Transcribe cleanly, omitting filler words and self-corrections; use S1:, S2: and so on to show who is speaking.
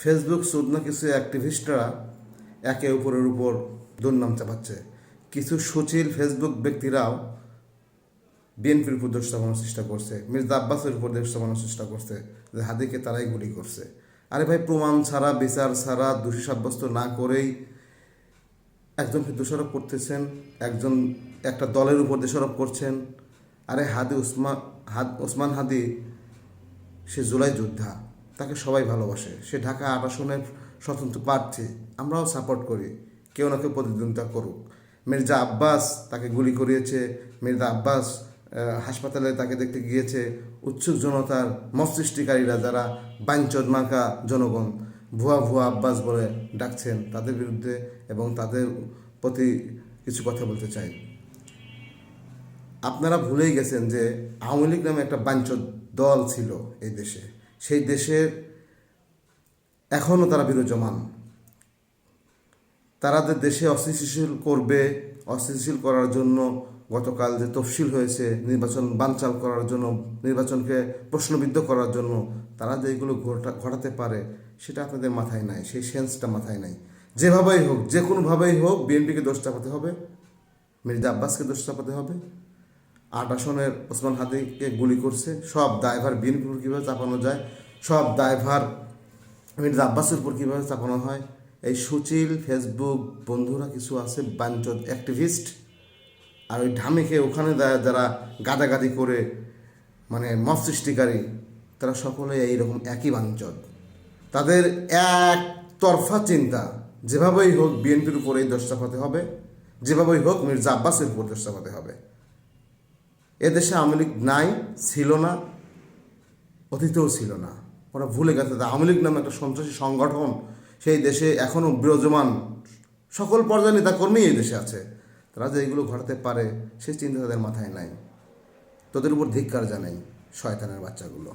S1: Facebook সুদনা কিছু অ্যাক্টিভিস্টরা একে অপরের উপর দুর্নাম চাপাচ্ছে। কিছু সুচিল ফেসবুক ব্যক্তিরাও বিএনপির উপর দোষ চাপানোর চেষ্টা করছে, মির্জা আব্বাসের উপর দোষ চাপানোর চেষ্টা করছে যে হাদিকে তারাই গুলি করছে। আরে ভাই, প্রমাণ ছাড়া, বিচার ছাড়া, দোষী সাব্যস্ত না করেই একজনকে দোষারোপ করতেছেন, একটা দলের উপর দোষারোপ করছেন। আরে ওসমান হাদি সে জুলাই যোদ্ধা, তাকে সবাই ভালোবাসে, সে ঢাকা ৮ আসনের স্বতন্ত্র প্রার্থী, আমরাও সাপোর্ট করি, কেউ না কেউ প্রতিদ্বন্দ্বিতা করুক। মির্জা আব্বাস তাকে গুলি করিয়েছে, মির্জা আব্বাস হাসপাতালে তাকে দেখতে গিয়েছে। উৎসুক জনতার মত সৃষ্টিকারীরা, যারা বাঞ্চদ মার্কা জনগণ ভুয়া ভুয়া আব্বাস বলে ডাকছেন, তাদের বিরুদ্ধে এবং তাদের প্রতি কিছু কথা বলতে চাই। আপনারা ভুলেই গেছেন যে আওয়ামী লীগ নামে একটা বাঞ্চদ দল ছিল এই দেশে। সেই দেশের এখনও তারা বিরাজমান। তারা দেশে অস্থিতিশীল করবে, অস্থিতিশীল করার জন্য গতকাল যে তফসিল হয়েছে, নির্বাচন বানচাল করার জন্য, নির্বাচনকে প্রশ্নবিদ্ধ করার জন্য তারা যে এগুলো ঘটাতে পারে সেটা আপনাদের মাথায় নাই, সেই সেন্সটা মাথায় নাই। যেভাবেই হোক, যে কোনোভাবেই হোক, বিএনপিকে দোষ চাপাতে হবে, মির্জা আব্বাসকে দোষ চাপাতে হবে। ৮ আসনের ওসমান হাদিকে গুলি করছে, সব দায়ভার বিএনপির উপর কীভাবে চাপানো যায়, সব দায়ভার মির্জা আব্বাসের উপর কীভাবে চাপানো হয়। এই সুচিল ফেসবুক বন্ধুরা কিছু আছে বাঞ্চদ অ্যাক্টিভিস্ট, আর ওই ঢামেকে ওখানে যারা গাদাগাদি করে মানে মত সৃষ্টিকারী, তারা সকলে এইরকম একই বাঞ্চদ। তাদের একতরফা চিন্তা, যেভাবেই হোক বিএনপির উপরেই দোষ চাপাতে হবে, যেভাবেই হোক মির্জা আব্বাসের উপর দোষ চাপাতে হবে। এদেশে আওয়ামী লীগ নাই, ছিল না, অতীতেও ছিল না। ওরা ভুলে গেছে আওয়ামী লীগ নামে একটা সন্ত্রাসী সংগঠন সেই দেশে এখনও বিরাজমান। সকল পর্যায়ে নেতাকর্মী এই দেশে আছে। তারা যে এগুলো ঘটাতে পারে সেই চিন্তা তাদের মাথায় নাই। তোদের উপর ধিক্কার জানাই, শয়তানের বাচ্চাগুলো।